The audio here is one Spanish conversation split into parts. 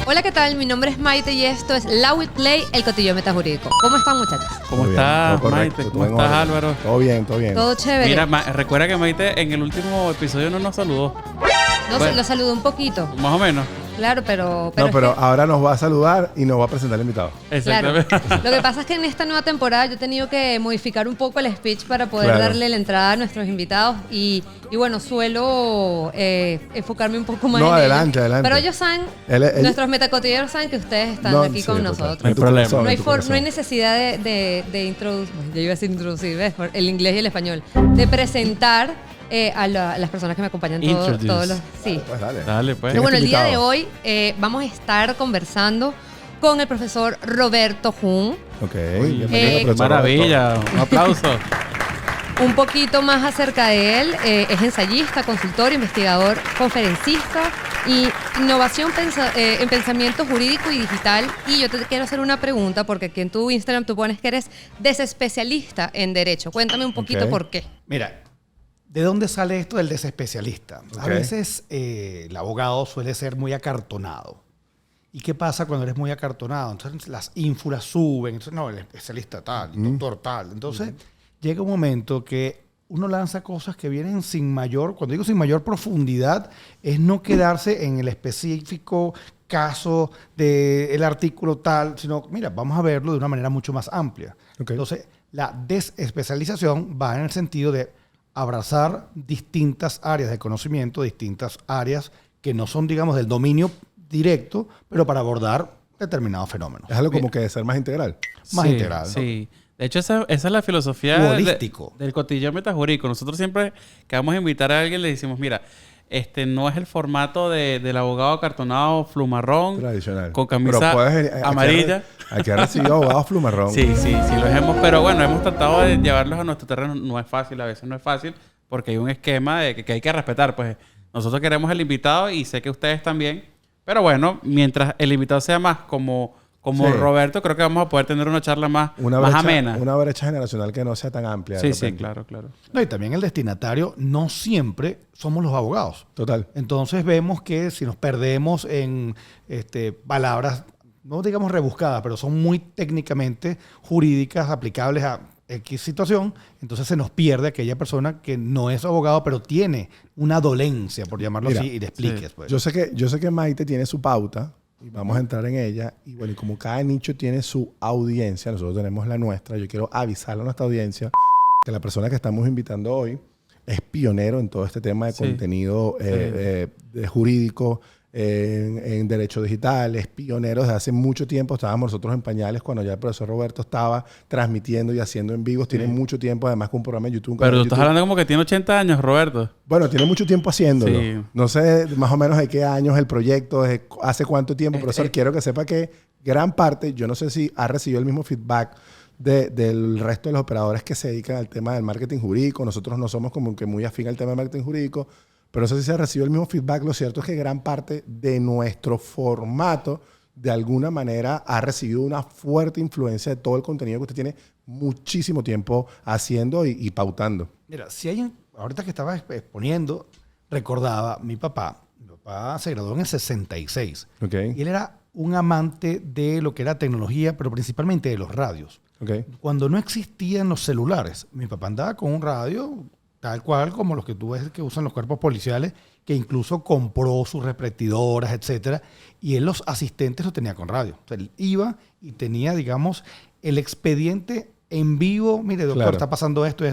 Hola, ¿qué tal? Mi nombre es Maite y esto es La We Play, el cotillo metajurídico. ¿Cómo están, muchachos? ¿Cómo estás, Maite? ¿Cómo estás, Álvaro? Todo bien, todo bien. Todo chévere. Mira, recuerda que Maite en el último episodio no nos saludó. No, bueno, lo saludé un poquito. Más o menos. Claro, pero ahora nos va a saludar y nos va a presentar al invitado. Claro. Exactamente. Lo que pasa es que en esta nueva temporada yo he tenido que modificar un poco el speech para poder darle la entrada a nuestros invitados y bueno, suelo enfocarme un poco más en adelante, ellos. adelante. Pero ellos saben, nuestros metacotilleros saben que ustedes están aquí con nosotros. No hay problema. No hay necesidad de introducir, yo iba a decir introducir, ¿ves? El inglés y el español, de presentar a las personas que me acompañan todos los... Sí. Pues dale. Dale, pues. Pero bueno, el día de hoy vamos a estar conversando con el profesor Roberto Jun. Ok. Qué maravilla. Un aplauso. Un poquito más acerca de él. Es ensayista, consultor, investigador, conferencista y innovación en pensamiento jurídico y digital. Y yo te quiero hacer una pregunta porque aquí en tu Instagram tú pones que eres desespecialista en Derecho. Cuéntame un poquito por qué. Mira, ¿de dónde sale esto del desespecialista? A veces el abogado suele ser muy acartonado. ¿Y qué pasa cuando eres muy acartonado? Entonces las ínfulas suben. Entonces, no, el especialista tal, el doctor tal. Entonces llega un momento que uno lanza cosas que vienen sin mayor, cuando digo sin mayor profundidad, es no quedarse en el específico caso del artículo tal, sino, mira, vamos a verlo de una manera mucho más amplia. Entonces, la desespecialización va en el sentido de abrazar distintas áreas de conocimiento, distintas áreas que no son, digamos, del dominio directo, pero para abordar determinados fenómenos. Es algo como que de ser más integral. Más integral, ¿no? Sí. De hecho, esa es la filosofía holístico del cotillo metajurídico. Nosotros siempre que vamos a invitar a alguien le decimos, mira, no es el formato del abogado acartonado flumarrón tradicional con camisa amarilla. Aquí ha recibido abogados flumarrón. Sí, los hemos, pero bueno, hemos tratado de llevarlos a nuestro terreno. No es fácil, a veces no es fácil, porque hay un esquema que hay que respetar. Pues nosotros queremos el invitado y sé que ustedes también. Pero bueno, mientras el invitado sea más como Roberto, creo que vamos a poder tener una charla más amena. Una brecha generacional que no sea tan amplia. Sí, claro. No, y también el destinatario no siempre somos los abogados. Total. Entonces vemos que si nos perdemos en palabras, no digamos rebuscadas, pero son muy técnicamente jurídicas, aplicables a X situación, entonces se nos pierde aquella persona que no es abogado, pero tiene una dolencia, por llamarlo así, y le expliques. Sí. Pues. Yo sé que Maite tiene su pauta y vamos a entrar en ella. Y bueno, y como cada nicho tiene su audiencia, nosotros tenemos la nuestra. Yo quiero avisarle a nuestra audiencia que la persona que estamos invitando hoy es pionero en todo este tema de contenido de jurídico, en derecho digital, es pionero desde hace mucho tiempo. Estábamos nosotros en pañales cuando ya el profesor Roberto estaba transmitiendo y haciendo en vivos. Tiene mucho tiempo, además, con un programa de YouTube. Pero tú estás hablando como que tiene 80 años, Roberto. Bueno, tiene mucho tiempo haciéndolo. Sí. No sé más o menos de qué años el proyecto, hace cuánto tiempo. Profesor, quiero que sepa que gran parte, yo no sé si ha recibido el mismo feedback del resto de los operadores que se dedican al tema del marketing jurídico. Nosotros no somos como que muy afín al tema del marketing jurídico, pero no sé si se recibió el mismo feedback. Lo cierto es que gran parte de nuestro formato, de alguna manera, ha recibido una fuerte influencia de todo el contenido que usted tiene muchísimo tiempo haciendo y pautando. Mira, si hay ahorita que estaba exponiendo, recordaba mi papá se graduó en el 66. Y él era un amante de lo que era tecnología, pero principalmente de los radios. Cuando no existían los celulares, mi papá andaba con un radio tal cual como los que tú ves que usan los cuerpos policiales, que incluso compró sus repetidoras, etcétera, y él los asistentes los tenía con radio. O sea, él iba y tenía, digamos, el expediente en vivo. Mire, doctor, está pasando esto.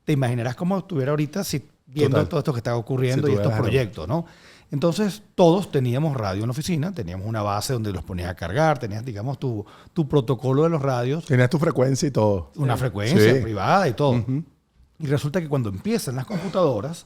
Te imaginarás cómo estuviera ahorita viendo todo esto que está ocurriendo y estos proyectos, ¿no? Entonces, todos teníamos radio en la oficina, teníamos una base donde los ponías a cargar, tenías, digamos, tu protocolo de los radios. Tenías tu frecuencia y todo. Una frecuencia privada y todo. Y resulta que cuando empiezan las computadoras,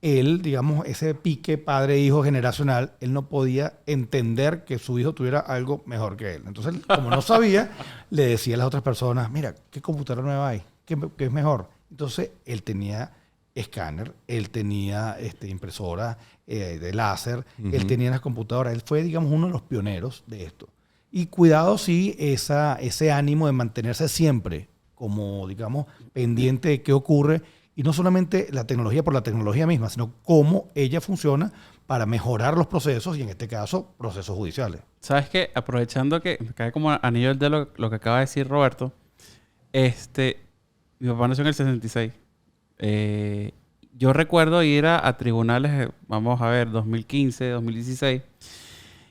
él, digamos, ese pique padre-hijo generacional, él no podía entender que su hijo tuviera algo mejor que él. Entonces, como no sabía, le decía a las otras personas, mira, ¿qué computadora nueva hay? ¿Qué es mejor? Entonces, él tenía escáner, él tenía impresora de láser, él tenía las computadoras. Él fue, digamos, uno de los pioneros de esto. Y cuidado, sí, ese ánimo de mantenerse siempre como, digamos, pendiente de qué ocurre, y no solamente la tecnología por la tecnología misma, sino cómo ella funciona para mejorar los procesos y en este caso procesos judiciales. ¿Sabes qué? Aprovechando que me cae como anillo al dedo lo que acaba de decir Roberto, mi papá nació en el 66. Yo recuerdo ir a tribunales, vamos a ver, 2015, 2016,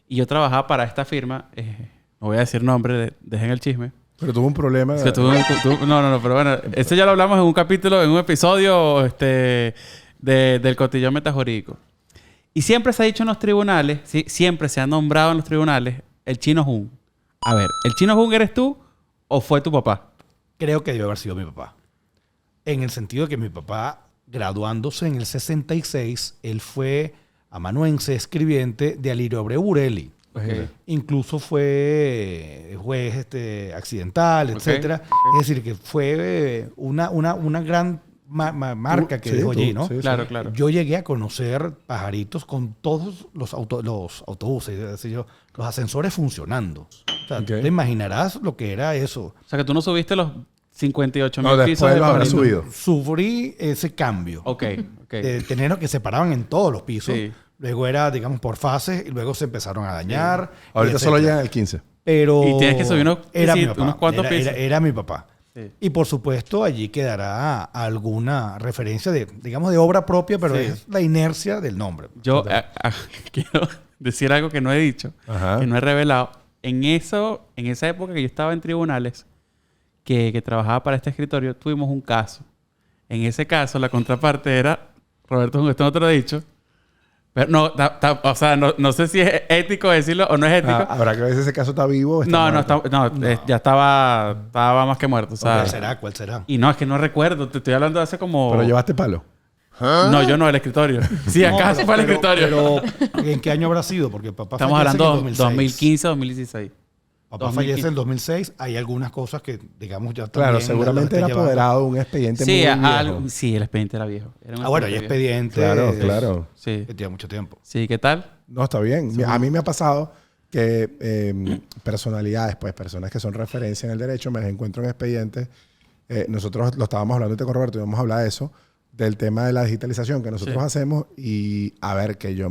y yo trabajaba para esta firma, no voy a decir nombre, dejen el chisme. Pero tuvo un problema. No, pero bueno, eso ya lo hablamos en un capítulo, en un episodio del cotillón metajurídico. Y siempre se ha dicho en los tribunales, ¿sí? Siempre se ha nombrado en los tribunales el Chino Jun. A ver, ¿el Chino Jun eres tú o fue tu papá? Creo que debió haber sido mi papá. En el sentido de que mi papá, graduándose en el 66, él fue amanuense, escribiente de Alirio Abreu Burelli. Okay. Incluso fue juez accidental, etcétera. Es decir, que fue una gran marca que dejó allí, ¿no? Sí, claro. Yo llegué a conocer pajaritos con todos los autobuses, es decir, los ascensores funcionando. O sea, tú te imaginarás lo que era eso. O sea, que tú no subiste los 58 no, mil después pisos. lo habrá subido. Sufrí ese cambio. Ok. De tener que se paraban en todos los pisos. Sí. Luego era, digamos, por fases y luego se empezaron a dañar. Sí. Ahorita solo llegan al 15. Pero y tienes que subir unos cuantos pisos. Era mi papá. Sí. Y por supuesto allí quedará alguna referencia de obra propia, pero es la inercia del nombre. Yo quiero decir algo que no he dicho, que no he revelado. En esa época que yo estaba en tribunales, que trabajaba para este escritorio, tuvimos un caso. En ese caso, la contraparte era Roberto, esto no te lo he dicho. Pero no, o sea, no sé si es ético decirlo o no es ético. Habrá que ver si ese caso está vivo o está muerto. Ya estaba más que muerto. O sea, ¿Cuál será? Y no, es que no recuerdo. Te estoy hablando de hace como... ¿Pero llevaste palo? No, yo no, el escritorio. Sí, acaso fue el escritorio. Pero, ¿en qué año habrá sido? Porque papá estamos hablando de 2015, 2016. Papá fallece en el 2006. Hay algunas cosas que, digamos, ya también... Claro, seguramente era apoderado de un expediente muy viejo. Sí, el expediente era viejo. Bueno, hay expediente... Claro. Sí. Que tiene mucho tiempo. Sí, ¿qué tal? No, está bien. A mí me ha pasado que personalidades, pues personas que son referencia en el derecho, me las encuentro en expedientes. Nosotros lo estábamos hablando con Roberto y vamos a hablar de eso, del tema de la digitalización que nosotros hacemos y a ver, que yo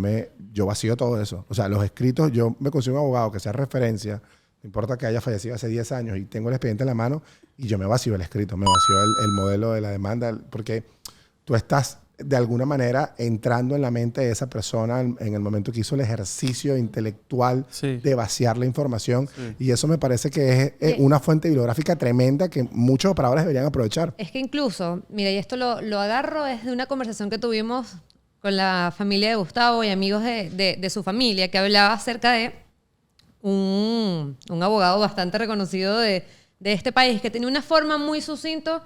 vacío todo eso. O sea, los escritos, yo me consigo un abogado que sea referencia. No importa que haya fallecido hace 10 años y tengo el expediente en la mano y yo me vacío el escrito, me vacío el modelo de la demanda, porque tú estás de alguna manera entrando en la mente de esa persona en el momento que hizo el ejercicio intelectual de vaciar la información y eso me parece que es una fuente bibliográfica tremenda que muchos operadores deberían aprovechar. Es que incluso, mira, y esto lo agarro desde una conversación que tuvimos con la familia de Gustavo y amigos de su familia que hablaba acerca de un abogado bastante reconocido de este país que tenía una forma muy sucinta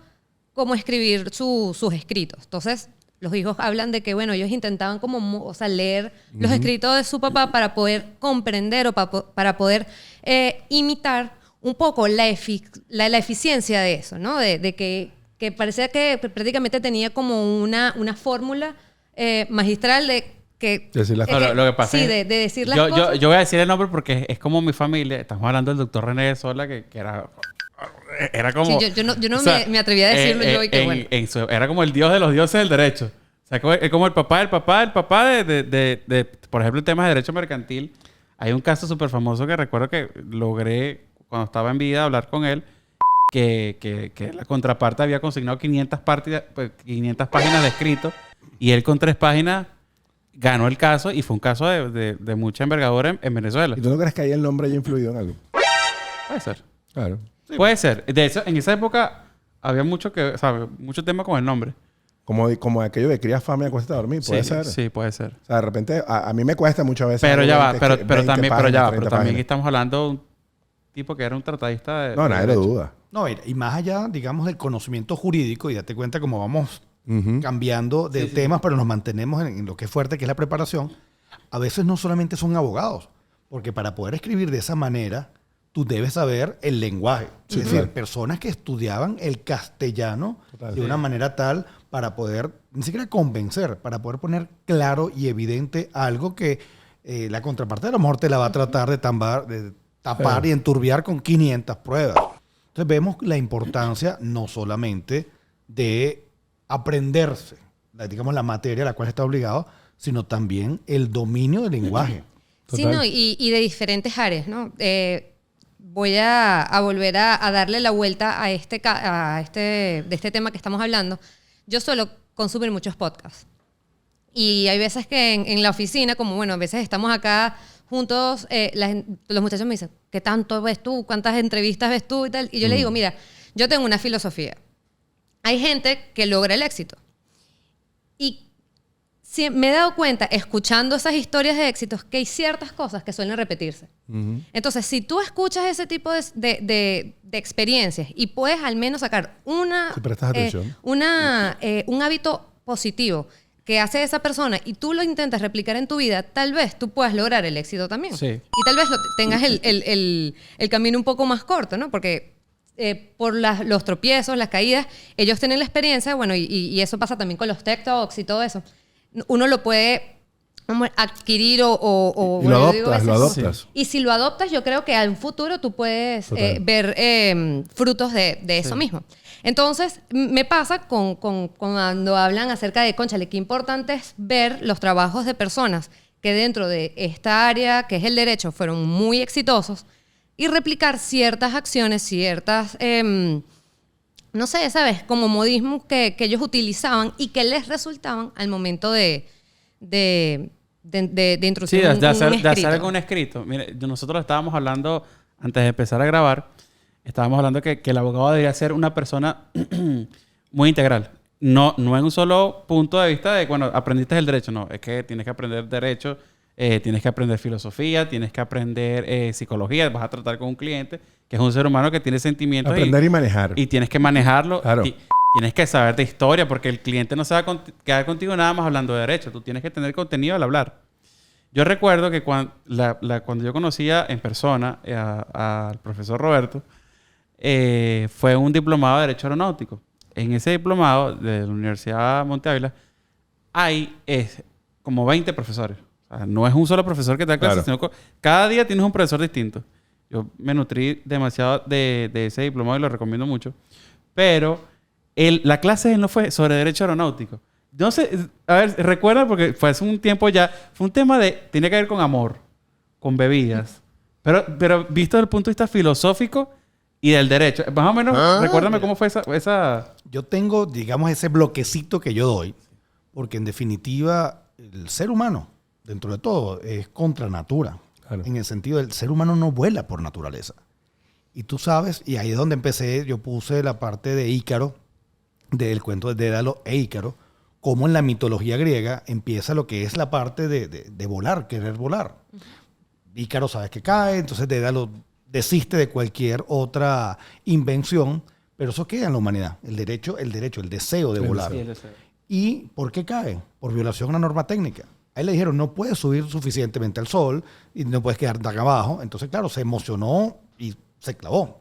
como escribir sus escritos. Entonces, los hijos hablan de que, bueno, ellos intentaban como, leer los escritos de su papá para poder comprender o para poder imitar un poco la eficiencia de eso, ¿no? De que parecía que prácticamente tenía como una fórmula magistral de que... Decir las cosas. Lo que pasa es... de decir las cosas. Yo voy a decir el nombre porque es como mi familia. Estamos hablando del doctor René de Sola, que era como... Sí, yo no me atreví a decirlo yo y que bueno. Era como el dios de los dioses del derecho. O sea, es como el papá de por ejemplo, en temas de derecho mercantil. Hay un caso súper famoso que recuerdo que logré, cuando estaba en vida, hablar con él, que la contraparte había consignado 500 páginas de escrito y él con 3 páginas ganó el caso y fue un caso de mucha envergadura en Venezuela. ¿Y tú no crees que ahí el nombre haya influido en algo? Puede ser. Claro. Sí, puede ser. De eso, en esa época había mucho tema con el nombre. Como aquello de cría fama y acuéstate a dormir. ¿Puede ser? Sí, puede ser. O sea, de repente, a mí me cuesta muchas veces. Pero ya va, pero también estamos hablando de un tipo que era un tratadista de... No, nadie lo duda. No, y más allá, digamos, del conocimiento jurídico, y date cuenta cómo vamos cambiando de temas, pero nos mantenemos en lo que es fuerte, que es la preparación. A veces no solamente son abogados, porque para poder escribir de esa manera, tú debes saber el lenguaje. Es decir, personas que estudiaban el castellano de una manera tal para poder, ni siquiera convencer, para poder poner claro y evidente algo que la contraparte a lo mejor te la va a tratar de tapar y enturbiar con 500 pruebas. Entonces vemos la importancia no solamente de aprenderse, digamos, la materia a la cual está obligado, sino también el dominio del lenguaje. Sí, no, y de diferentes áreas, ¿no? Voy a volver a darle la vuelta de este tema que estamos hablando. Yo suelo consumir muchos podcasts. Y hay veces que en la oficina, como bueno, a veces estamos acá juntos, los muchachos me dicen, ¿qué tanto ves tú? ¿Cuántas entrevistas ves tú? Y tal. Y yo le digo, mira, yo tengo una filosofía. Hay gente que logra el éxito. Y me he dado cuenta, escuchando esas historias de éxitos, que hay ciertas cosas que suelen repetirse. Entonces, si tú escuchas ese tipo de experiencias y puedes al menos sacar si prestas atención. Un hábito positivo que hace esa persona y tú lo intentas replicar en tu vida, tal vez tú puedas lograr el éxito también. Sí. Y tal vez tengas el camino un poco más corto, ¿no? Porque por los tropiezos, las caídas, ellos tienen la experiencia, bueno, y eso pasa también con los TED Talks y todo eso. Uno lo puede adquirir o y bueno, lo adoptas. Sí. Y si lo adoptas, yo creo que al futuro tú puedes ver frutos de eso mismo. Entonces, me pasa cuando hablan acerca de, cónchale, qué importante es ver los trabajos de personas que dentro de esta área, que es el derecho, fueron muy exitosos, y replicar ciertas acciones, ciertas... no sé, ¿sabes? Como modismos que ellos utilizaban y que les resultaban al momento de introducir de hacer escrito. un escrito. Mire, nosotros estábamos hablando, antes de empezar a grabar, estábamos hablando que el abogado debería ser una persona muy integral. No en un solo punto de vista de, bueno, aprendiste el derecho. No, es que tienes que aprender derecho, tienes que aprender filosofía, tienes que aprender psicología, vas a tratar con un cliente que es un ser humano que tiene sentimientos. Aprender y manejar. Y tienes que manejarlo. Claro. Y tienes que saber de historia porque el cliente no se va a quedar contigo nada más hablando de derecho. Tú tienes que tener contenido al hablar. Yo recuerdo que cuando yo conocía en persona al profesor Roberto, fue un diplomado de Derecho Aeronáutico. En ese diplomado de la Universidad Monte Ávila hay como 20 profesores. O sea, no es un solo profesor que te da clases, sino que cada día tienes un profesor distinto. Yo me nutrí demasiado de ese diplomado y lo recomiendo mucho. Pero la clase de él no fue sobre derecho aeronáutico. No sé, a ver, recuerda porque fue hace un tiempo ya. Fue un tema tenía que ver con amor, con bebidas. Pero visto desde el punto de vista filosófico y del derecho. Más o menos, recuérdame cómo fue esa... Yo tengo, digamos, ese bloquecito que yo doy. Porque en definitiva, el ser humano, dentro de todo, es contra natura. Claro. En el sentido del ser humano no vuela por naturaleza. Y tú sabes, y ahí es donde empecé, yo puse la parte de Ícaro, del cuento de Dédalo e Ícaro, cómo en la mitología griega empieza lo que es la parte de volar, querer volar. Ícaro sabes que cae, entonces Dédalo desiste de cualquier otra invención, pero eso queda en la humanidad, el deseo de volar. Sí, el deseo. ¿Y por qué cae? Por violación a una norma técnica. A él le dijeron, no puedes subir suficientemente al sol y no puedes quedar tan abajo. Entonces, claro, se emocionó y se clavó.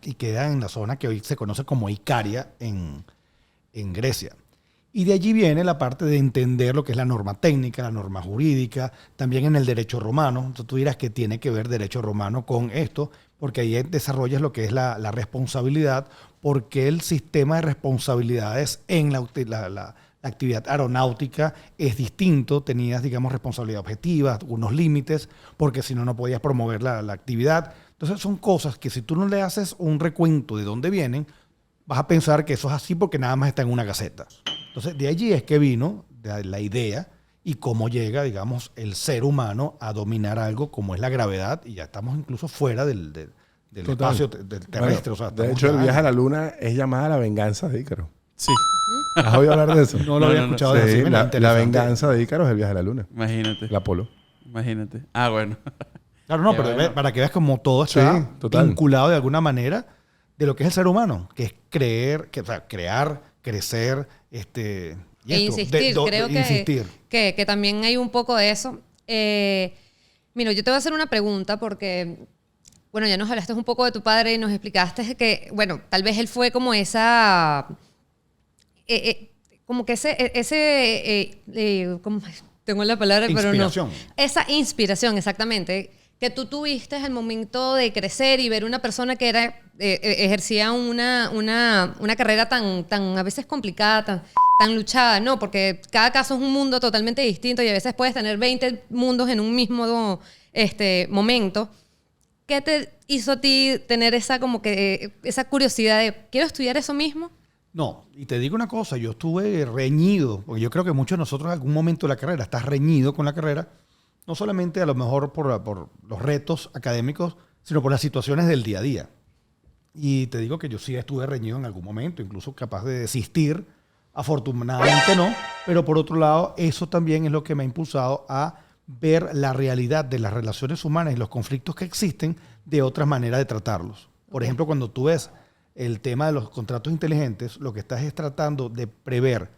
Y queda en la zona que hoy se conoce como Icaria en Grecia. Y de allí viene la parte de entender lo que es la norma técnica, la norma jurídica, también en el derecho romano. Entonces tú dirás que tiene que ver derecho romano con esto, porque ahí desarrollas lo que es la responsabilidad, porque el sistema de responsabilidades en la actividad aeronáutica es distinto. Tenías, digamos, responsabilidad objetiva, unos límites, porque si no, no podías promover la actividad. Entonces son cosas que si tú no le haces un recuento de dónde vienen, vas a pensar que eso es así porque nada más está en una gaceta. Entonces, de allí es que vino la idea y cómo llega, digamos, el ser humano a dominar algo como es la gravedad, y ya estamos incluso fuera del espacio terrestre. Bueno, o sea, de hecho, el viaje a la luna es llamada la venganza de Ícaro. Sí. ¿Has oído hablar de eso? No lo había escuchado. Sí, la venganza de Ícaro es el viaje a la luna. Imagínate. El Apolo. Imagínate. Ah, bueno. Claro, no, pero bueno, para que veas como todo está vinculado de alguna manera de lo que es el ser humano, que es crear, crecer, insistir. Creo que también hay un poco de eso. Mira, yo te voy a hacer una pregunta porque, bueno, ya nos hablaste un poco de tu padre y nos explicaste que, bueno, tal vez él fue como esa... como que ¿cómo? Tengo la palabra, pero no. Esa inspiración, exactamente, que tú tuviste al momento de crecer y ver una persona que era ejercía una carrera tan a veces complicada, tan tan luchada, ¿no? Porque cada caso es un mundo totalmente distinto y a veces puedes tener 20 mundos en un mismo momento. ¿Qué te hizo a ti tener esa como que esa curiosidad de quiero estudiar eso mismo? No, y te digo una cosa, yo estuve reñido, porque yo creo que muchos de nosotros en algún momento de la carrera estás reñido con la carrera, no solamente a lo mejor por los retos académicos, sino por las situaciones del día a día. Y te digo que yo sí estuve reñido en algún momento, incluso capaz de desistir. Afortunadamente no, pero por otro lado, eso también es lo que me ha impulsado a ver la realidad de las relaciones humanas y los conflictos que existen de otras maneras de tratarlos. Por ejemplo, cuando tú ves el tema de los contratos inteligentes, lo que estás es tratando de prever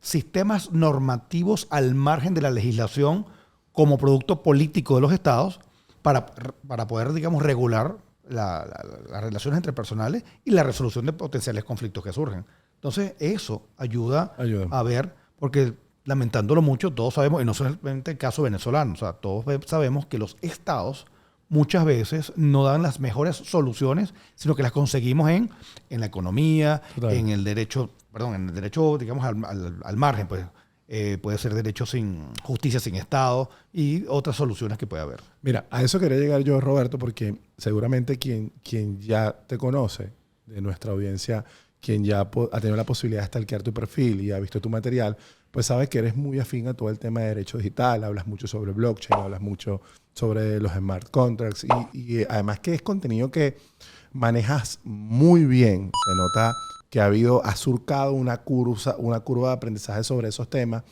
sistemas normativos al margen de la legislación como producto político de los estados para poder, digamos, regular las relaciones interpersonales y la resolución de potenciales conflictos que surgen. Entonces, eso ayuda a ver, porque lamentándolo mucho, todos sabemos, y no solamente el caso venezolano, o sea, todos sabemos que los estados muchas veces no dan las mejores soluciones, sino que las conseguimos en la economía, en el derecho, digamos, al margen, pues. Puede ser derecho sin justicia, sin Estado y otras soluciones que puede haber. Mira, a eso quería llegar yo, Roberto, porque seguramente quien ya te conoce de nuestra audiencia, quien ya ha tenido la posibilidad de stalkear tu perfil y ha visto tu material, pues sabe que eres muy afín a todo el tema de derecho digital, hablas mucho sobre blockchain, hablas mucho sobre los smart contracts y además que es contenido que manejas muy bien. Se nota que ha surcado una curva de aprendizaje sobre esos temas.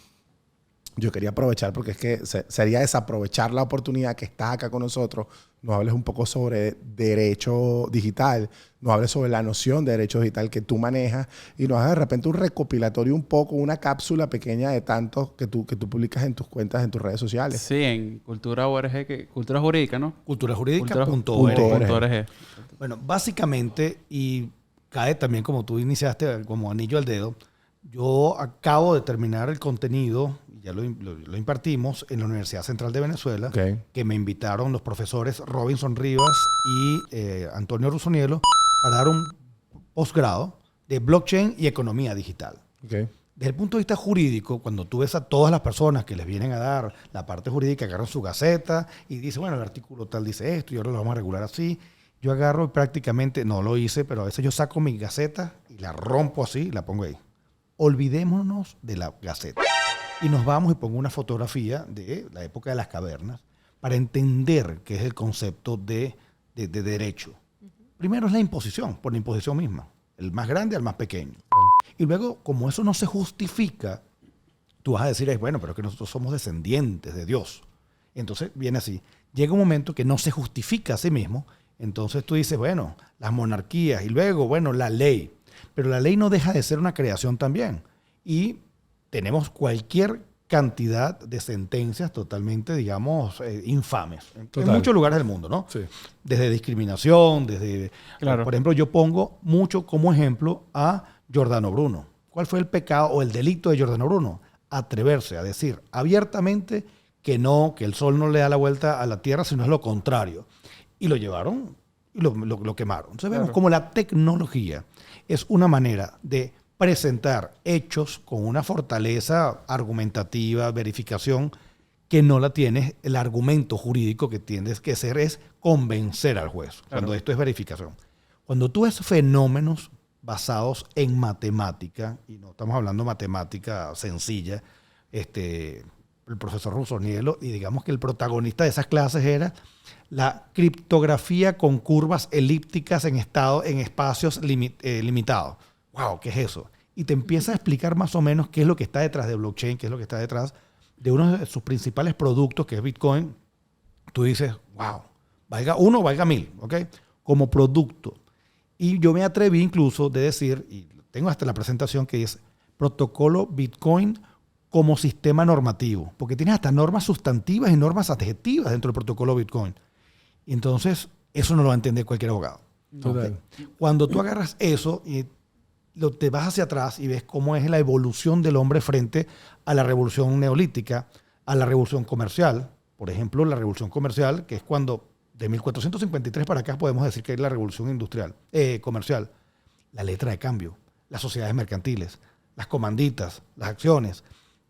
Yo quería aprovechar, porque es que sería desaprovechar la oportunidad que estás acá con nosotros. Nos hables un poco sobre derecho digital, nos hables sobre la noción de derecho digital que tú manejas y nos hagas de repente un recopilatorio un poco, una cápsula pequeña de tantos que tú publicas en tus cuentas, en tus redes sociales. Sí, en Cultura Jurídica, ¿no? Culturajurídica.org. Bueno, básicamente, y cae también como tú iniciaste, como anillo al dedo, yo acabo de terminar el contenido, ya lo impartimos en la Universidad Central de Venezuela, que me invitaron los profesores Robinson Rivas y Antonio Rusonielo para dar un posgrado de blockchain y economía digital. Desde el punto de vista jurídico, cuando tú ves a todas las personas que les vienen a dar la parte jurídica, agarran su gaceta y dicen, bueno, el artículo tal dice esto y ahora lo vamos a regular así. Yo agarro y prácticamente, no lo hice, pero a veces yo saco mi gaceta y la rompo así y la pongo ahí. Olvidémonos de la gaceta. Y nos vamos y pongo una fotografía de la época de las cavernas para entender qué es el concepto de derecho. Primero es la imposición, por la imposición misma. El más grande al más pequeño. Y luego, como eso no se justifica, tú vas a decir, bueno, pero es que nosotros somos descendientes de Dios. Entonces viene así. Llega un momento que no se justifica a sí mismo. Entonces tú dices, bueno, las monarquías y luego, bueno, la ley. Pero la ley no deja de ser una creación también. Y tenemos cualquier cantidad de sentencias totalmente, digamos, infames. En muchos lugares del mundo, ¿no? Sí. Desde discriminación, desde... Claro. Por ejemplo, yo pongo mucho como ejemplo a Giordano Bruno. ¿Cuál fue el pecado o el delito de Giordano Bruno? Atreverse a decir abiertamente que no, que el sol no le da la vuelta a la tierra, sino es lo contrario. Y lo llevaron y lo quemaron. Entonces vemos como la tecnología es una manera de presentar hechos con una fortaleza argumentativa, verificación, que no la tienes. El argumento jurídico que tienes que hacer es convencer al juez, cuando esto es verificación. Cuando tú ves fenómenos basados en matemática, y no estamos hablando de matemática sencilla, el profesor Rusonielo, y digamos que el protagonista de esas clases era la criptografía con curvas elípticas en espacios limitados. ¡Wow! ¿Qué es eso? Y te empieza a explicar más o menos qué es lo que está detrás de blockchain, qué es lo que está detrás de uno de sus principales productos, que es Bitcoin. Tú dices, ¡wow! Valga uno, valga mil, ¿ok? Como producto. Y yo me atreví incluso de decir, y tengo hasta la presentación que es protocolo Bitcoin como sistema normativo, porque tienes hasta normas sustantivas y normas adjetivas dentro del protocolo Bitcoin. Y entonces, eso no lo va a entender cualquier abogado. Okay. Cuando tú agarras eso y te vas hacia atrás y ves cómo es la evolución del hombre frente a la revolución neolítica, a la revolución comercial, por ejemplo, la revolución comercial, que es cuando de 1453 para acá podemos decir que es la revolución industrial, comercial, la letra de cambio, las sociedades mercantiles, las comanditas, las acciones,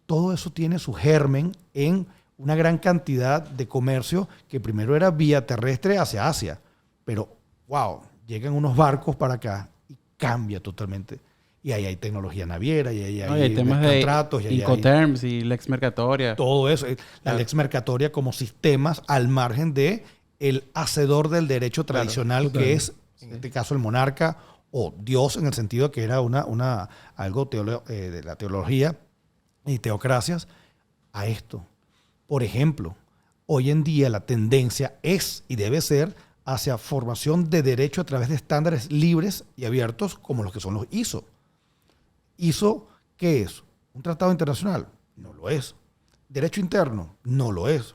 todo eso tiene su germen en una gran cantidad de comercio que primero era vía terrestre hacia Asia, pero wow, llegan unos barcos para acá y cambia totalmente. Y ahí hay tecnología naviera, y ahí hay temas contratos, de Incoterms y Lex Mercatoria. Todo eso. La Lex Mercatoria como sistemas al margen de el hacedor del derecho tradicional, que es, en este caso, el monarca o Dios, en el sentido que era algo de la teología y teocracias, a esto. Por ejemplo, hoy en día la tendencia es y debe ser hacia formación de derecho a través de estándares libres y abiertos como los que son los ISO. ¿ISO qué es? ¿Un tratado internacional? No lo es. ¿Derecho interno? No lo es.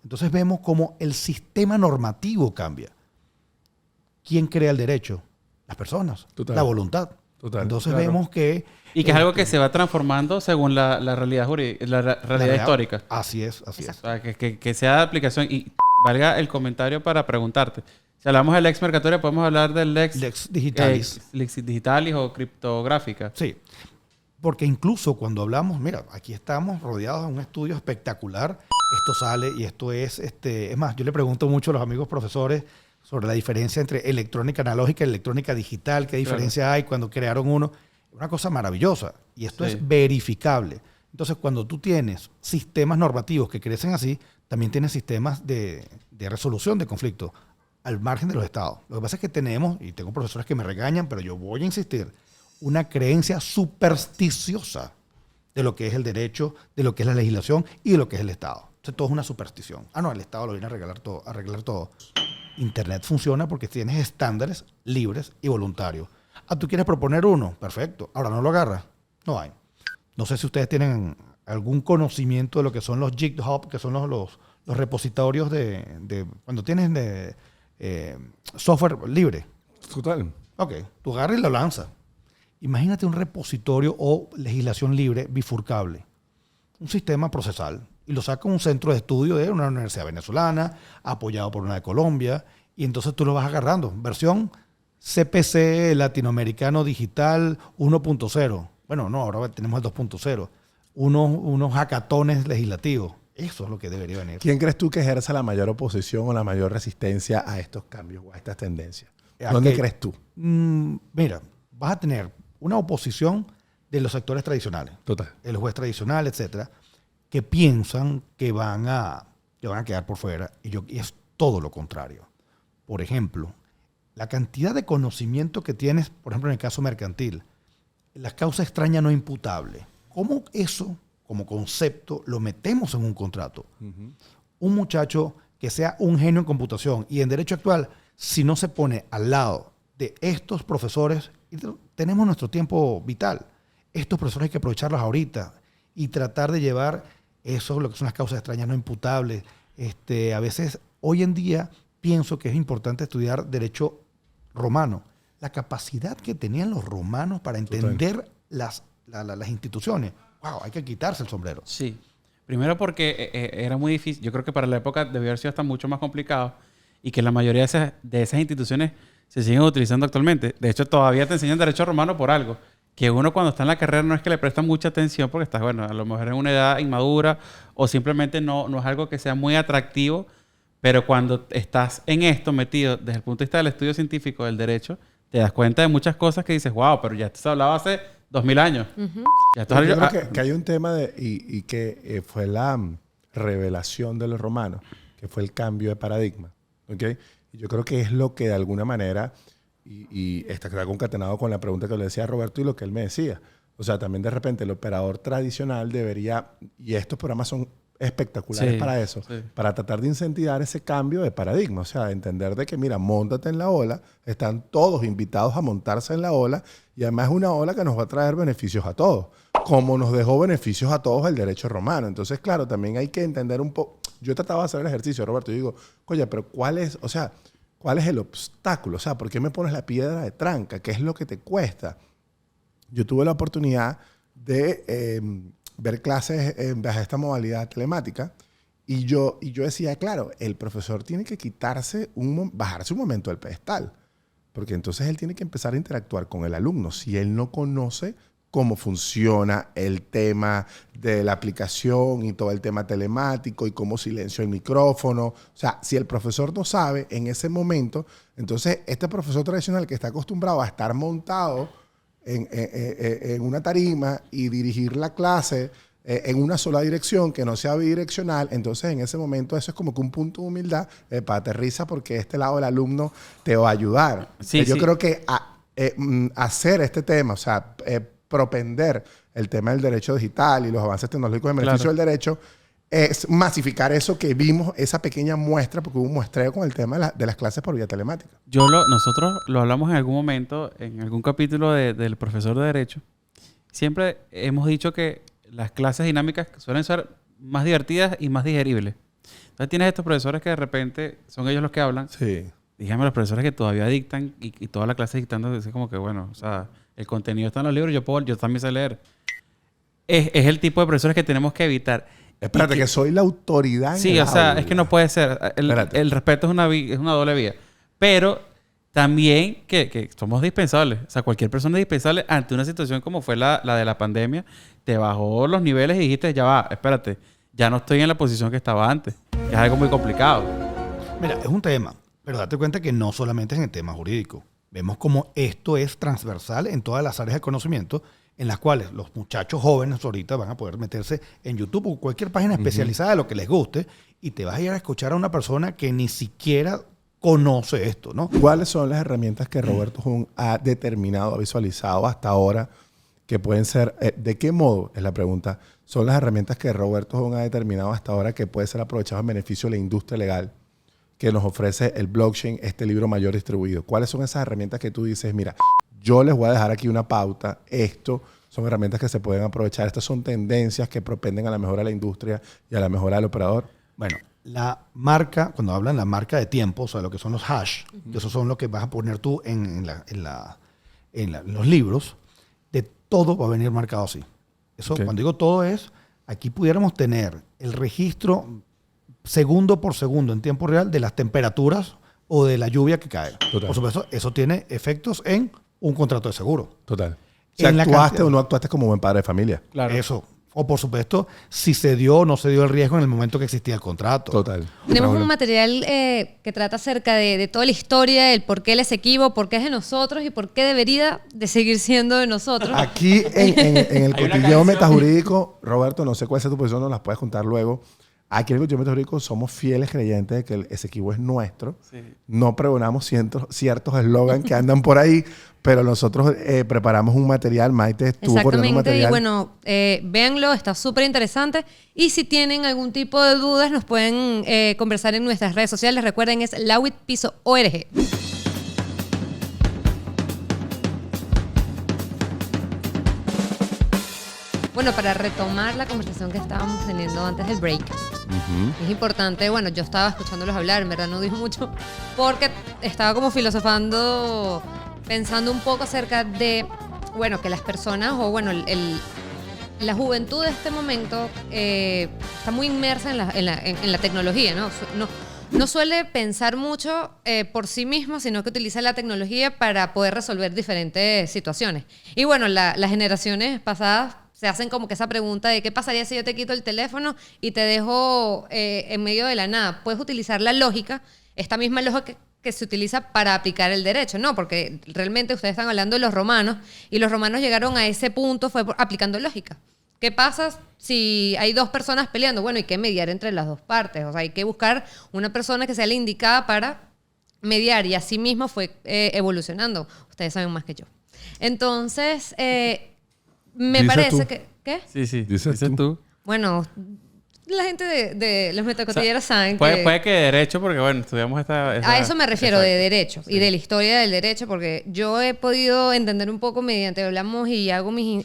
Entonces vemos cómo el sistema normativo cambia. ¿Quién crea el derecho? Las personas. Total. La voluntad. Total. Entonces vemos que... Y que es algo que se va transformando según la realidad realidad histórica. Así es, así es. O sea, que sea de aplicación. Y valga el comentario para preguntarte. Si hablamos del Lex Mercatoria, podemos hablar del Lex Digitalis. Lex Digitalis o criptográfica. Sí. Porque incluso cuando hablamos, mira, aquí estamos rodeados de un estudio espectacular. Esto sale y esto es más, yo le pregunto mucho a los amigos profesores sobre la diferencia entre electrónica analógica y electrónica digital, qué diferencia hay cuando crearon uno. Una cosa maravillosa. Y esto es verificable. Entonces, cuando tú tienes sistemas normativos que crecen así, también tienes sistemas de resolución de conflictos al margen de los estados. Lo que pasa es que tenemos, y tengo profesores que me regañan, pero yo voy a insistir, una creencia supersticiosa de lo que es el derecho, de lo que es la legislación y de lo que es el Estado. Entonces, todo es una superstición. No, el Estado lo viene a arreglar todo. Internet funciona porque tienes estándares libres y voluntarios. ¿Tú quieres proponer uno? Perfecto. Ahora, ¿no lo agarras? No hay. No sé si ustedes tienen algún conocimiento de lo que son los GitHub, que son los repositorios de cuando tienes software libre. Total. Ok, tú agarras y lo lanzas. Imagínate un repositorio o legislación libre bifurcable. Un sistema procesal. Y lo saca un centro de estudio de una universidad venezolana, apoyado por una de Colombia, y entonces tú lo vas agarrando. Versión CPC Latinoamericano Digital 1.0. Bueno, no, ahora tenemos el 2.0. Unos hackatones legislativos. Eso es lo que debería venir. ¿Quién crees tú que ejerza la mayor oposición o la mayor resistencia a estos cambios o a estas tendencias? ¿Dónde crees tú? Mira, vas a tener una oposición de los sectores tradicionales. Total. El juez tradicional, etcétera, que piensan que van a quedar por fuera. Y es todo lo contrario. Por ejemplo, la cantidad de conocimiento que tienes, por ejemplo, en el caso mercantil, la causa extraña no imputable. ¿Cómo eso, como concepto, lo metemos en un contrato? Un muchacho que sea un genio en computación y en derecho actual, si no se pone al lado de estos profesores, tenemos nuestro tiempo vital. Estos profesores hay que aprovecharlos ahorita y tratar de llevar eso, lo que son las causas extrañas no imputables. A veces, hoy en día, pienso que es importante estudiar derecho romano. La capacidad que tenían los romanos para entender las instituciones. Wow, hay que quitarse el sombrero. Sí. Primero porque era muy difícil. Yo creo que para la época debió haber sido hasta mucho más complicado y que la mayoría de esas instituciones se siguen utilizando actualmente. De hecho, todavía te enseñan derecho romano por algo. Que uno cuando está en la carrera no es que le presta mucha atención porque estás, bueno, a lo mejor en una edad inmadura o simplemente no es algo que sea muy atractivo. Pero cuando estás en esto metido desde el punto de vista del estudio científico del derecho, te das cuenta de muchas cosas que dices, wow, pero ya esto se hablaba hace 2000 años. Ya esto yo creo que hay un tema y que fue la revelación de los romanos, que fue el cambio de paradigma. ¿Okay? Y yo creo que es lo que de alguna manera, y está concatenado con la pregunta que le decía a Roberto y lo que él me decía. O sea, también de repente el operador tradicional debería, y estos programas son espectaculares para eso, para tratar de incentivar ese cambio de paradigma, o sea, de entender de que, mira, móntate en la ola, están todos invitados a montarse en la ola y además es una ola que nos va a traer beneficios a todos, como nos dejó beneficios a todos el derecho romano. Entonces, claro, también hay que entender un poco, yo trataba de hacer el ejercicio, Roberto, y digo, oye, pero ¿cuál es el obstáculo? O sea, ¿por qué me pones la piedra de tranca? ¿Qué es lo que te cuesta? Yo tuve la oportunidad de ver clases bajo esta modalidad telemática y yo decía, claro, el profesor tiene que bajarse un momento del pedestal, porque entonces él tiene que empezar a interactuar con el alumno. Si él no conoce cómo funciona el tema de la aplicación y todo el tema telemático y cómo silencio el micrófono. O sea, si el profesor no sabe en ese momento, entonces este profesor tradicional que está acostumbrado a estar montado en una tarima y dirigir la clase en una sola dirección, que no sea bidireccional, entonces en ese momento eso es como que un punto de humildad para aterriza porque este lado del alumno te va a ayudar. Sí, Yo sí. creo que hacer este tema, o sea, propender el tema del derecho digital y los avances tecnológicos en beneficio del derecho, es masificar eso que vimos, esa pequeña muestra, porque hubo un muestreo con el tema de las clases por vía telemática. Nosotros lo hablamos en algún momento, en algún capítulo del profesor de Derecho. Siempre hemos dicho que las clases dinámicas suelen ser más divertidas y más digeribles. Entonces tienes estos profesores que de repente son ellos los que hablan. Sí. Dígame, los profesores que todavía dictan y toda la clase dictando, es como que, bueno, o sea, el contenido está en los libros, yo también sé leer. Es el tipo de profesores que tenemos que evitar. Espérate, que soy la autoridad en Sí, el o sea, aula. es que no puede ser. El respeto es una doble vía. Pero también que somos dispensables. O sea, cualquier persona es dispensable ante una situación como fue la de la pandemia. Te bajó los niveles y dijiste, ya va, espérate, ya no estoy en la posición que estaba antes. Es algo muy complicado. Mira, es un tema, pero date cuenta que no solamente es en el tema jurídico. Vemos como esto es transversal en todas las áreas de conocimiento en las cuales los muchachos jóvenes ahorita van a poder meterse en YouTube o cualquier página especializada de lo que les guste y te vas a ir a escuchar a una persona que ni siquiera conoce esto, ¿no? ¿Cuáles son las herramientas que Roberto Jun ha determinado, ha visualizado hasta ahora que pueden ser, de qué modo, es la pregunta, son las herramientas que Roberto Jun ha determinado hasta ahora que puede ser aprovechado en beneficio de la industria legal que nos ofrece el blockchain, este libro mayor distribuido? ¿Cuáles son esas herramientas que tú dices, mira, yo les voy a dejar aquí una pauta, esto son herramientas que se pueden aprovechar, estas son tendencias que propenden a la mejora de la industria y a la mejora del operador? Bueno, la marca, cuando hablan la marca de tiempo, o sea, lo que son los hash, que esos son lo que vas a poner tú en los libros, de todo va a venir marcado así. Eso, Ok. cuando digo todo es, aquí pudiéramos tener el registro segundo por segundo en tiempo real de las temperaturas o de la lluvia que cae. Total. Por supuesto, eso tiene efectos en un contrato de seguro. Total. Si En la actuaste cantidad. o no actuaste como buen padre de familia. Claro. Eso. O por supuesto, si se dio o no se dio el riesgo en el momento que existía el contrato. Total. Tenemos Raúl. un material que trata acerca de toda la historia, el por qué el Esequibo, por qué es de nosotros y por qué debería de seguir siendo de nosotros. Aquí en el Hay una cotilleo canción. metajurídico, Roberto, no sé cuál sea tu posición, nos las puedes contar luego. Aquí en el cotilleo metajurídico somos fieles creyentes de que ese equipo es nuestro. Sí. No pregonamos ciertos eslogans que andan por ahí, pero nosotros preparamos un material. Maite estuvo coordinando un Exactamente, y material. bueno, véanlo, está súper interesante. Y si tienen algún tipo de dudas, nos pueden conversar en nuestras redes sociales. Recuerden, es lawit.org. Bueno, para retomar la conversación que estábamos teniendo antes del break, es importante, bueno, yo estaba escuchándolos hablar, en verdad no dijo mucho, porque estaba como filosofando, pensando un poco acerca de, bueno, que las personas, o bueno, la juventud de este momento está muy inmersa en la tecnología, ¿no? No suele pensar mucho por sí mismo, sino que utiliza la tecnología para poder resolver diferentes situaciones. Y bueno, las generaciones pasadas se hacen como que esa pregunta de qué pasaría si yo te quito el teléfono y te dejo en medio de la nada. Puedes utilizar la lógica, esta misma lógica que se utiliza para aplicar el derecho, ¿no? Porque realmente ustedes están hablando de los romanos y los romanos llegaron a ese punto fue aplicando lógica. ¿Qué pasa si hay dos personas peleando? Bueno, hay que mediar entre las dos partes. O sea, hay que buscar una persona que sea la indicada para mediar y así mismo fue evolucionando. Ustedes saben más que yo. Entonces, me Dices parece tú. que... ¿Qué? Sí, sí. Dices Dices tú. Bueno, la gente de los metacotilleros saben Puede, que... puede que derecho, porque bueno, estudiamos esta... A eso me refiero, de Exacto. derecho y de la historia del derecho, porque yo he podido entender un poco mediante hablamos y hago mis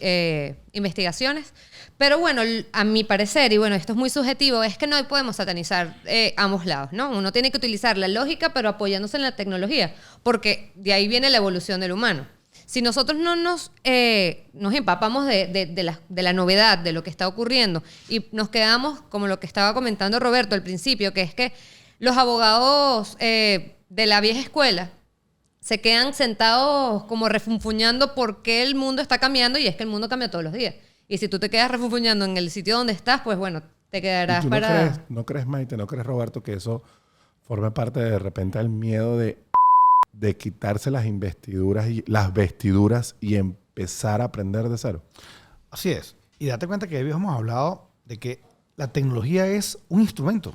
investigaciones, pero bueno, a mi parecer, y bueno, esto es muy subjetivo, es que no podemos satanizar ambos lados, ¿no? Uno tiene que utilizar la lógica, pero apoyándose en la tecnología, porque de ahí viene la evolución del humano. Si nosotros no nos empapamos de la novedad, de lo que está ocurriendo, y nos quedamos, como lo que estaba comentando Roberto al principio, que es que los abogados de la vieja escuela se quedan sentados como refunfuñando por qué el mundo está cambiando, y es que el mundo cambia todos los días. Y si tú te quedas refunfuñando en el sitio donde estás, pues bueno, te quedarás para... ¿No crees, Maite, no crees, Roberto, que eso forme parte de repente del miedo de quitarse las investiduras y las vestiduras y empezar a aprender de cero? Así es. Y date cuenta que habíamos hablado de que la tecnología es un instrumento.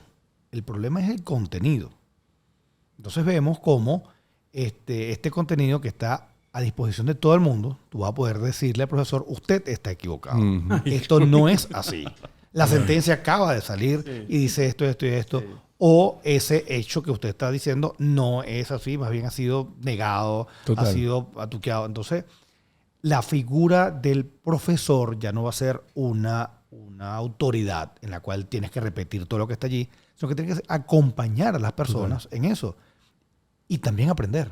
El problema es el contenido. Entonces vemos cómo este contenido que está a disposición de todo el mundo, tú vas a poder decirle al profesor, usted está equivocado. Esto no es así. La sentencia acaba de salir y dice esto, esto y esto. Sí. O ese hecho que usted está diciendo no es así, más bien ha sido negado, ha sido atuqueado. Entonces, la figura del profesor ya no va a ser una autoridad en la cual tienes que repetir todo lo que está allí, sino que tienes que acompañar a las personas en eso y también aprender.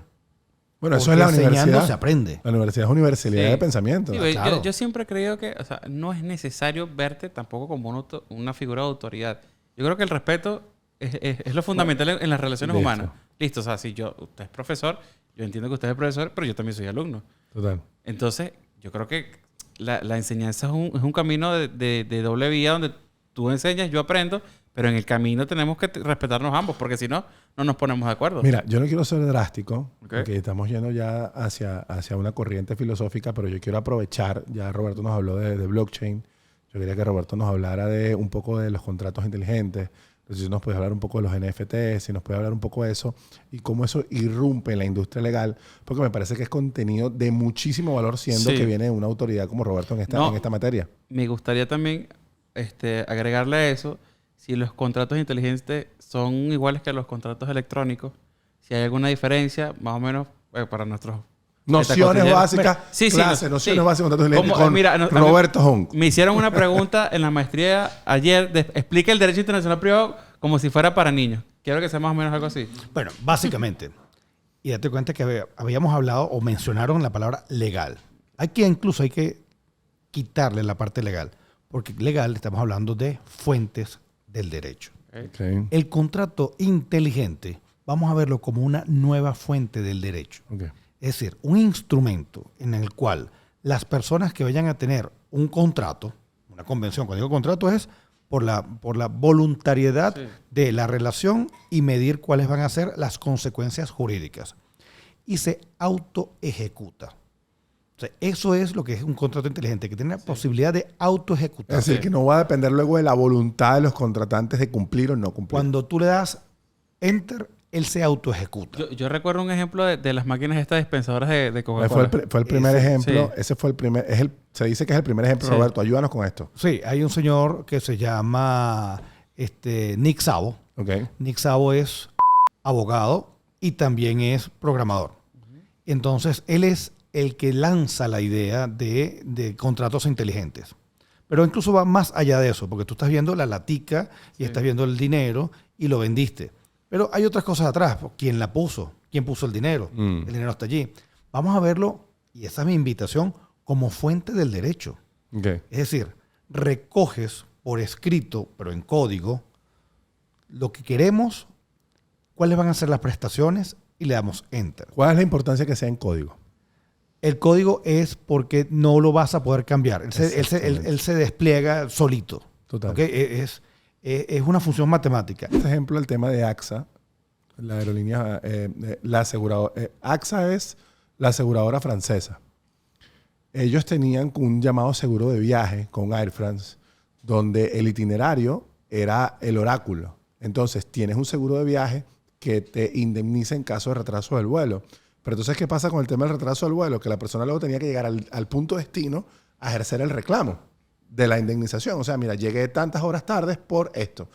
Bueno, eso es la universidad. Enseñando se aprende. La universidad es universidad de pensamiento. Sí, claro. yo siempre he creído que no es necesario verte tampoco como una figura de autoridad. Yo creo que el respeto es lo fundamental en las relaciones humanas. Listo, si usted es profesor, yo entiendo que usted es profesor, pero yo también soy alumno. Total. Entonces, yo creo que la enseñanza es un camino de doble vía donde tú enseñas, yo aprendo, pero en el camino tenemos que respetarnos ambos, porque si no, no nos ponemos de acuerdo. Mira, yo no quiero ser drástico, porque estamos yendo ya hacia una corriente filosófica, pero yo quiero aprovechar, ya Roberto nos habló de blockchain, yo quería que Roberto nos hablara de un poco de los contratos inteligentes, entonces nos puede hablar un poco de los NFTs, si nos puede hablar un poco de eso y cómo eso irrumpe en la industria legal, porque me parece que es contenido de muchísimo valor, siendo que viene de una autoridad como Roberto en esta materia. Me gustaría también agregarle a eso, si los contratos inteligentes son iguales que los contratos electrónicos, si hay alguna diferencia, más o menos para nuestros... Nociones básicas, nociones básicas, contratos inteligentes con Roberto Hong. Me hicieron una pregunta en la maestría ayer, explica el derecho internacional privado como si fuera para niños. Quiero que sea más o menos algo así. Bueno, básicamente, y date cuenta que habíamos hablado o mencionaron la palabra legal. Aquí incluso hay que quitarle la parte legal, porque legal estamos hablando de fuentes del derecho. Okay. El contrato inteligente, vamos a verlo como una nueva fuente del derecho. Okay. Es decir, un instrumento en el cual las personas que vayan a tener un contrato, una convención, cuando digo contrato es por la voluntariedad de la relación y medir cuáles van a ser las consecuencias jurídicas. Y se autoejecuta. O sea, eso es lo que es un contrato inteligente, que tiene la posibilidad de autoejecutar. Es decir, que no va a depender luego de la voluntad de los contratantes de cumplir o no cumplir. Cuando tú le das enter, él se autoejecuta. Yo recuerdo un ejemplo de las máquinas estas dispensadoras de Coca-Cola. Fue el primer ejemplo. Sí. Ese fue el primer... se dice que es el primer ejemplo. Sí. Roberto, ayúdanos con esto. Sí, hay un señor que se llama Nick Szabo. Okay. Nick Szabo es abogado y también es programador. Entonces, él es el que lanza la idea de contratos inteligentes. Pero incluso va más allá de eso, porque tú estás viendo la latica y estás viendo el dinero y lo vendiste. Pero hay otras cosas atrás. ¿Quién la puso? ¿Quién puso el dinero? El dinero está allí. Vamos a verlo, y esa es mi invitación, como fuente del derecho. Okay. Es decir, recoges por escrito, pero en código, lo que queremos, cuáles van a ser las prestaciones y le damos enter. ¿Cuál es la importancia que sea en código? El código es porque no lo vas a poder cambiar. Él se despliega solito. Total. ¿Okay? Es una función matemática. Este ejemplo, el tema de AXA, la aerolínea, la aseguradora. AXA es la aseguradora francesa. Ellos tenían un llamado seguro de viaje con Air France, donde el itinerario era el oráculo. Entonces, tienes un seguro de viaje que te indemniza en caso de retraso del vuelo. Pero entonces, ¿qué pasa con el tema del retraso del vuelo? Que la persona luego tenía que llegar al punto destino a ejercer el reclamo de la indemnización. O sea, mira, llegué tantas horas tardes por esto.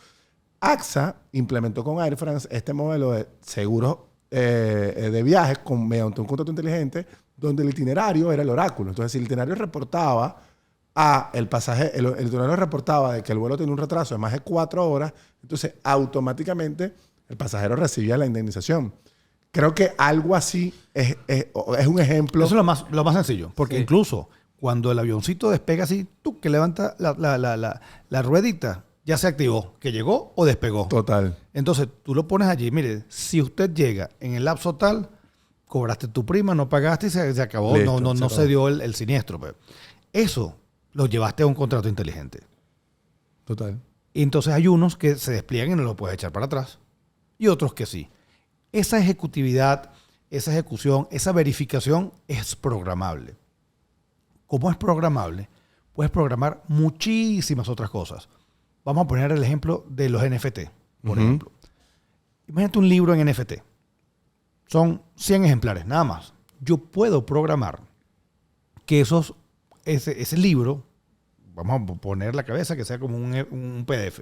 AXA implementó con Air France este modelo de seguros de viajes mediante un contrato inteligente donde el itinerario era el oráculo. Entonces, si el itinerario reportaba el pasaje, el itinerario reportaba de que el vuelo tenía un retraso de más de 4 horas, entonces automáticamente el pasajero recibía la indemnización. Creo que algo así es un ejemplo. Eso es lo más sencillo, porque incluso cuando el avioncito despega así, tú que levanta la ruedita, ya se activó, que llegó o despegó. Total. Entonces, tú lo pones allí, mire, si usted llega en el lapso tal, cobraste tu prima, no pagaste y se acabó. Listo, no se se dio el siniestro. Pues. Eso lo llevaste a un contrato inteligente. Total. Y entonces hay unos que se despliegan y no lo puedes echar para atrás. Y otros que sí. Esa ejecutividad, esa ejecución, esa verificación es programable. ¿Cómo es programable? Puedes programar muchísimas otras cosas. Vamos a poner el ejemplo de los NFT, por ejemplo. Imagínate un libro en NFT. Son 100 ejemplares, nada más. Yo puedo programar que ese libro, vamos a poner la cabeza que sea como un PDF,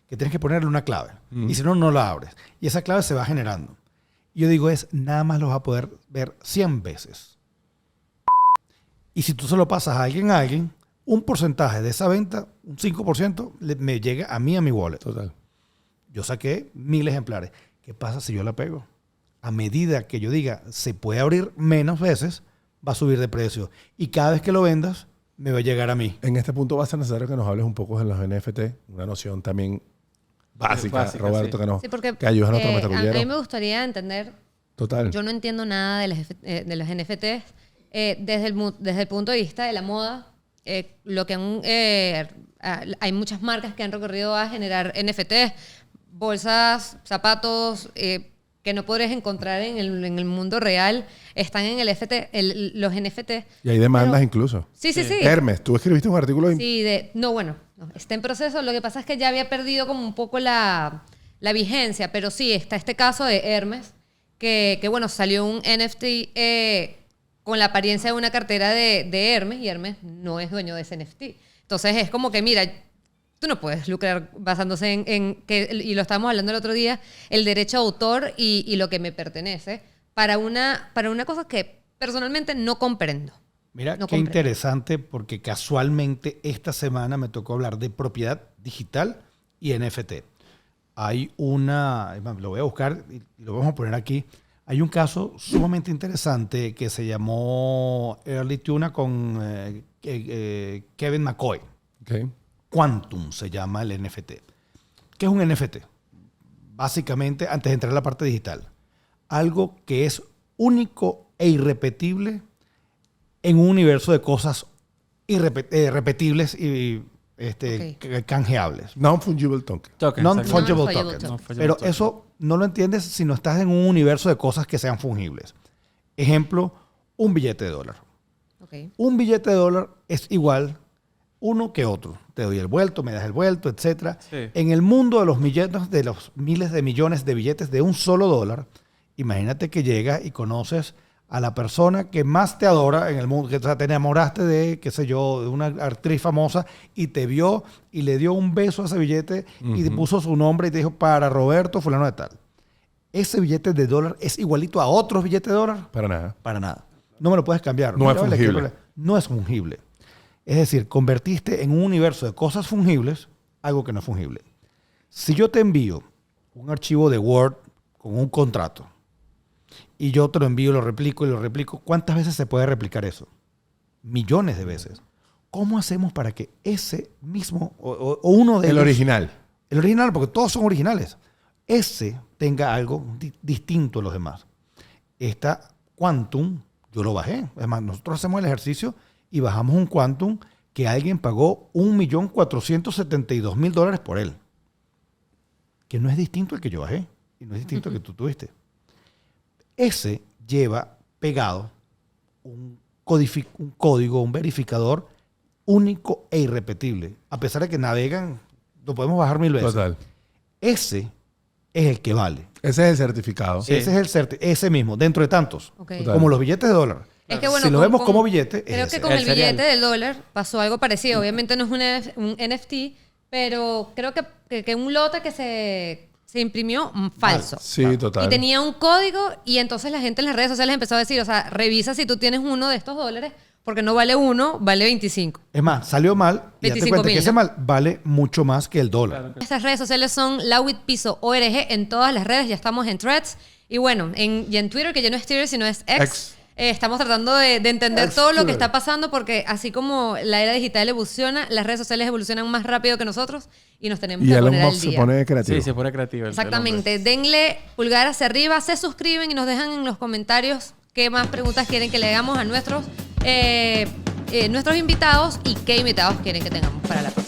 que tienes que ponerle una clave. Y si no, no la abres. Y esa clave se va generando. Y yo digo, nada más lo vas a poder ver 100 veces. Y si tú se lo pasas a alguien, un porcentaje de esa venta, un 5%, me llega a mí, a mi wallet. Total. Yo saqué 1000 ejemplares. ¿Qué pasa si yo la pego? A medida que yo diga, se puede abrir menos veces, va a subir de precio. Y cada vez que lo vendas, me va a llegar a mí. En este punto va a ser necesario que nos hables un poco de los NFT, una noción también básica, Roberto, sí. Que ayude a nuestro a metacullero. mí me gustaría entender, Total. yo no entiendo nada de los NFTs desde el punto de vista de la moda. Lo que hay muchas marcas que han recorrido a generar NFTs, bolsas, zapatos, que no podrías encontrar en el mundo real, están en los NFT. Y hay demandas Pero, incluso. Sí. Hermes, tú escribiste un artículo. Sí, no, está en proceso. Lo que pasa es que ya había perdido como un poco la vigencia, pero sí, está este caso de Hermes, que bueno, salió un NFT con la apariencia de una cartera de Hermes, y Hermes no es dueño de ese NFT. Entonces es como que, mira, tú no puedes lucrar basándose y lo estábamos hablando el otro día, el derecho de autor y lo que me pertenece, para una cosa que personalmente no comprendo. Mira, qué interesante, porque casualmente esta semana me tocó hablar de propiedad digital y NFT. Hay lo voy a buscar y lo vamos a poner aquí. Hay un caso sumamente interesante que se llamó Early Tuna con Kevin McCoy. Okay. Quantum se llama el NFT. ¿Qué es un NFT? Básicamente, antes de entrar a la parte digital, algo que es único e irrepetible en un universo de cosas repetibles y canjeables. Non-fungible token. Non-fungible token. Pero eso no lo entiendes si no estás en un universo de cosas que sean fungibles. Ejemplo, un billete de $1. Okay. Un billete de $1 es igual uno que otro. Te doy el vuelto, me das el vuelto, etc. Sí. En el mundo de los miles de millones de billetes de un solo $1, imagínate que llegas y conoces a la persona que más te adora en el mundo, que te enamoraste de, qué sé yo, de una actriz famosa y te vio y le dio un beso a ese billete y te puso su nombre y te dijo, para Roberto fulano de tal. Ese billete de $1 es igualito a otros billetes de $1. Para nada. Para nada. No me lo puedes cambiar. No es fungible. No es fungible. Es decir, convertiste en un universo de cosas fungibles algo que no es fungible. Si yo te envío un archivo de Word con un contrato y yo te lo envío, lo replico, ¿cuántas veces se puede replicar eso? Millones de veces. ¿Cómo hacemos para que ese mismo o uno de ellos... original. El original, porque todos son originales. Ese tenga algo distinto a los demás. Esta Quantum, yo lo bajé. Además, nosotros hacemos el ejercicio y bajamos un Quantum que alguien pagó $1.472.000 por él. Que no es distinto al que yo bajé. Y no es distinto al que tú tuviste. Ese lleva pegado un código, un verificador único e irrepetible. A pesar de que navegan, lo podemos bajar 1000 veces. Total. Ese es el que vale. Ese es el certificado. Sí. Ese es ese mismo, dentro de tantos. Okay. Como los billetes de $1. Es que, bueno, si lo vemos como billete, creo es que ese. con el serial. billete del $1 pasó algo parecido. Obviamente no es un NFT, pero creo que un lote que se imprimió falso. Sí, total. Y tenía un código, y entonces la gente en las redes sociales empezó a decir, o sea, revisa si tú tienes uno de estos $, porque no vale 1, vale 25. Es más, salió mal y date cuenta 25.000, que ese ¿no? mal vale mucho más que el $. Claro. Estas redes sociales son lawitpiso.org en todas las redes, ya estamos en Threads. Y bueno, y en Twitter, que ya no es Twitter, sino es X. Estamos tratando de entender todo lo que está pasando, porque así como la era digital evoluciona, las redes sociales evolucionan más rápido que nosotros y nos tenemos Y que Elon poner al Musk se día. pone creativo. Sí, se pone creativo. Exactamente. Denle pulgar hacia arriba, se suscriben y nos dejan en los comentarios qué más preguntas quieren que le hagamos a nuestros invitados y qué invitados quieren que tengamos para la próxima.